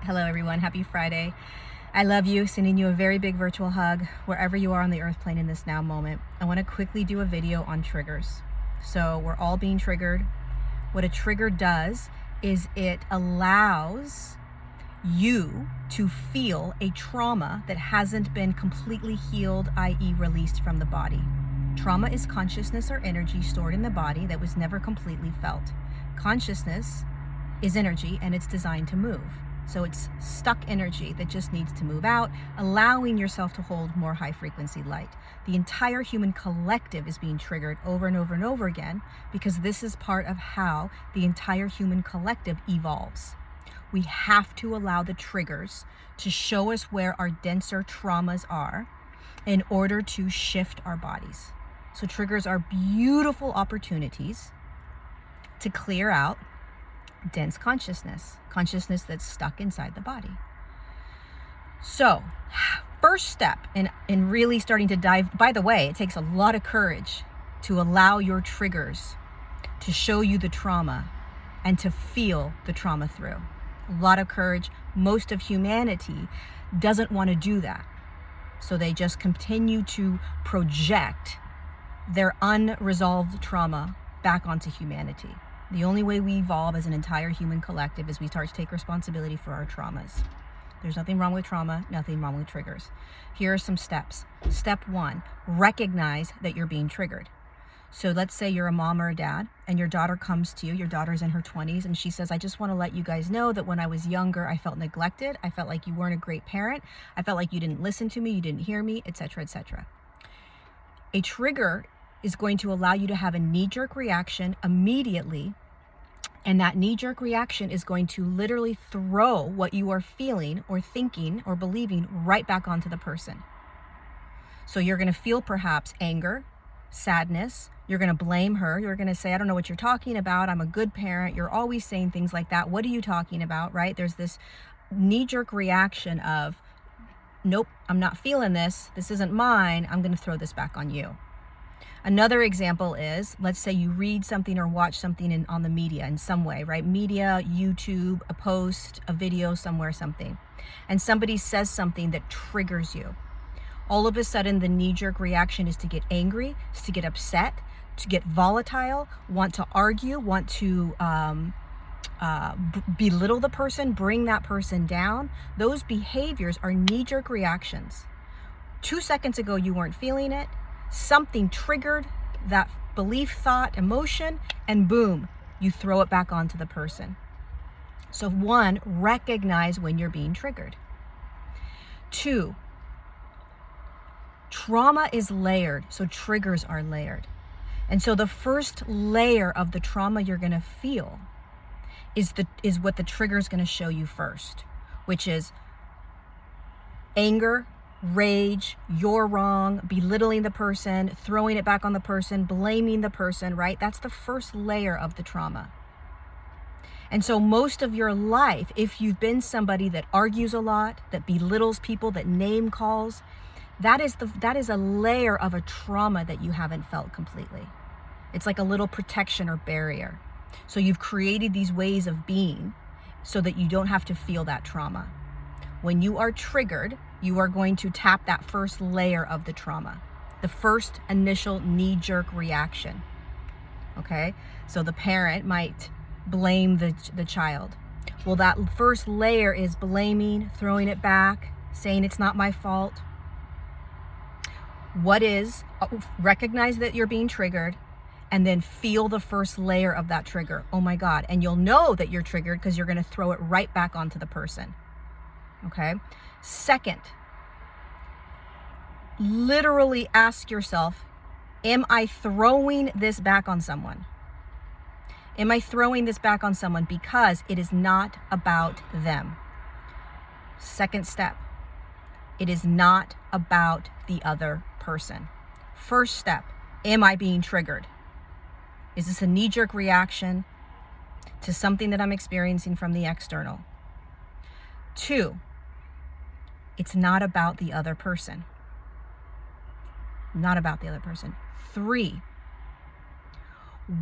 Hello everyone, happy Friday. I love you, sending you a very big virtual hug wherever you are on the earth plane in this now moment. I want to quickly do a video on triggers. So we're all being triggered. What a trigger does is it allows you to feel a trauma that hasn't been completely healed, i.e. released from the body. Trauma is consciousness or energy stored in the body that was never completely felt. Consciousness is energy and it's designed to move. So it's stuck energy that just needs to move out, allowing yourself to hold more high frequency light. The entire human collective is being triggered over and over and over again because this is part of how the entire human collective evolves. We have to allow the triggers to show us where our denser traumas are in order to shift our bodies. So triggers are beautiful opportunities to clear out dense consciousness that's stuck inside the body. So first step in really starting to dive, by the way, it takes a lot of courage to allow your triggers to show you the trauma and to feel the trauma through. A lot of courage. Most of humanity doesn't want to do that. So they just continue to project their unresolved trauma back onto humanity. The only way we evolve as an entire human collective is we start to take responsibility for our traumas. There's nothing wrong with trauma, nothing wrong with triggers. Here are some steps. Step 1, recognize that you're being triggered. So let's say you're a mom or a dad and your daughter comes to you, your daughter's in her 20s, and she says, I just want to let you guys know that when I was younger, I felt neglected. I felt like you weren't a great parent. I felt like you didn't listen to me, you didn't hear me, etc., etc. A trigger is going to allow you to have a knee-jerk reaction immediately, and that knee-jerk reaction is going to literally throw what you are feeling or thinking or believing right back onto the person. So you're going to feel perhaps anger, sadness, you're going to blame her, you're going to say, I don't know what you're talking about, I'm a good parent, you're always saying things like that, what are you talking about, right? There's this knee-jerk reaction of, nope, I'm not feeling this isn't mine, I'm going to throw this back on you. Another example is, let's say you read something or watch something on the media in some way, right? Media, YouTube, a post, a video somewhere, something. And somebody says something that triggers you. All of a sudden, the knee-jerk reaction is to get angry, is to get upset, to get volatile, want to argue, want to belittle the person, bring that person down. Those behaviors are knee-jerk reactions. 2 seconds ago, you weren't feeling it. Something triggered that belief, thought, emotion, and boom, you throw it back onto the person. So 1, recognize when you're being triggered. 2, trauma is layered, so triggers are layered. And so the first layer of the trauma you're going to feel is what the trigger is going to show you first, which is anger, rage, you're wrong, belittling the person, throwing it back on the person, blaming the person, right? That's the first layer of the trauma. And so most of your life, if you've been somebody that argues a lot, that belittles people, that name calls, that is a layer of a trauma that you haven't felt completely. It's like a little protection or barrier. So you've created these ways of being so that you don't have to feel that trauma. When you are triggered, you are going to tap that first layer of the trauma, the first initial knee-jerk reaction. Okay? So the parent might blame the child. Well, that first layer is blaming, throwing it back, saying it's not my fault. Recognize that you're being triggered, and then feel the first layer of that trigger. Oh my God. And you'll know that you're triggered because you're going to throw it right back onto the person. Okay? Second, literally ask yourself, am I throwing this back on someone? Am I throwing this back on someone because it is not about them? Second step, it is not about the other person. First step, am I being triggered? Is this a knee-jerk reaction to something that I'm experiencing from the external? 2, it's not about the other person. Not about the other person. 3,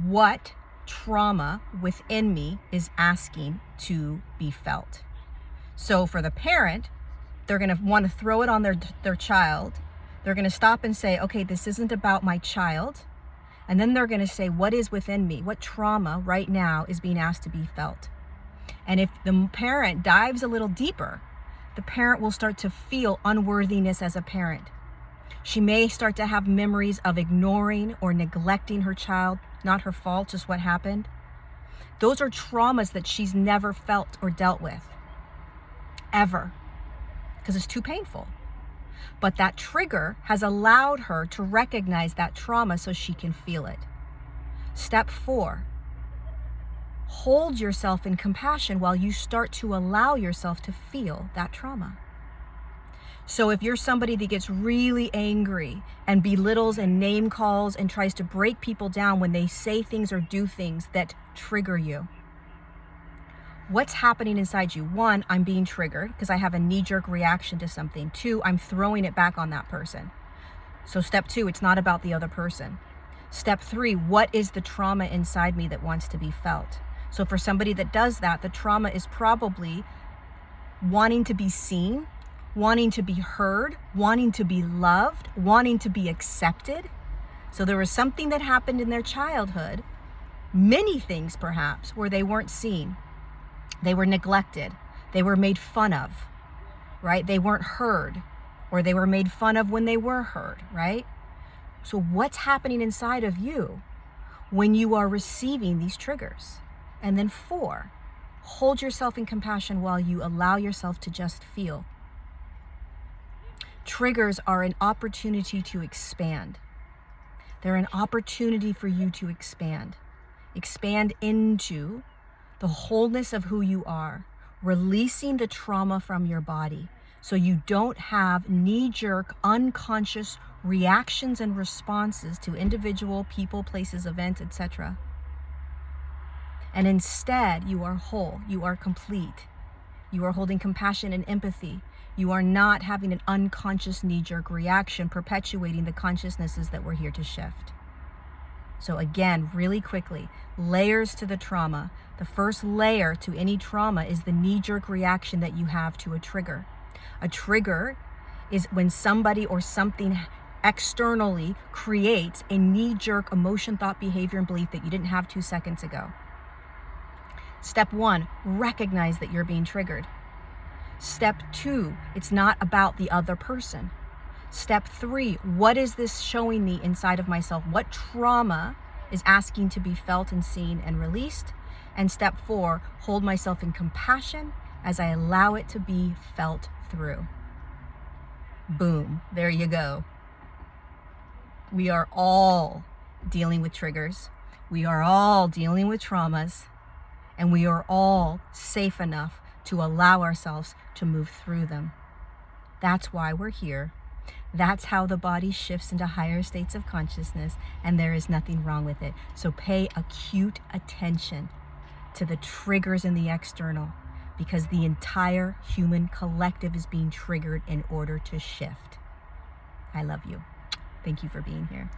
what trauma within me is asking to be felt? So for the parent, they're going to want to throw it on their child. They're going to stop and say, okay, this isn't about my child. And then they're going to say, what is within me? What trauma right now is being asked to be felt? And if the parent dives a little deeper, the parent will start to feel unworthiness as a parent. She may start to have memories of ignoring or neglecting her child, not her fault, just what happened. Those are traumas that she's never felt or dealt with, ever, because it's too painful. But that trigger has allowed her to recognize that trauma so she can feel it. Step 4, hold yourself in compassion while you start to allow yourself to feel that trauma. So if you're somebody that gets really angry and belittles and name calls and tries to break people down when they say things or do things that trigger you, what's happening inside you? 1, I'm being triggered because I have a knee-jerk reaction to something. 2, I'm throwing it back on that person. So step 2, it's not about the other person. Step 3, what is the trauma inside me that wants to be felt? So for somebody that does that, the trauma is probably wanting to be seen, wanting to be heard, wanting to be loved, wanting to be accepted. So there was something that happened in their childhood, many things perhaps, where they weren't seen. They were neglected. They were made fun of, right? They weren't heard, or they were made fun of when they were heard, right? So what's happening inside of you when you are receiving these triggers? And then 4, hold yourself in compassion while you allow yourself to just feel. Triggers are an opportunity to expand. They're an opportunity for you to expand. Expand into the wholeness of who you are, releasing the trauma from your body so you don't have knee-jerk, unconscious reactions and responses to individual people, places, events, etc. And instead, you are whole, you are complete. You are holding compassion and empathy. You are not having an unconscious knee-jerk reaction, perpetuating the consciousnesses that we're here to shift. So again, really quickly, layers to the trauma. The first layer to any trauma is the knee-jerk reaction that you have to a trigger. A trigger is when somebody or something externally creates a knee-jerk emotion, thought, behavior, and belief that you didn't have 2 seconds ago. Step 1, recognize that you're being triggered. Step 2, it's not about the other person. Step 3, what is this showing me inside of myself? What trauma is asking to be felt and seen and released? And step 4, hold myself in compassion as I allow it to be felt through. Boom, there you go. We are all dealing with triggers. We are all dealing with traumas. And we are all safe enough to allow ourselves to move through them. That's why we're here. That's how the body shifts into higher states of consciousness, and there is nothing wrong with it. So pay acute attention to the triggers in the external, because the entire human collective is being triggered in order to shift. I love you. Thank you for being here.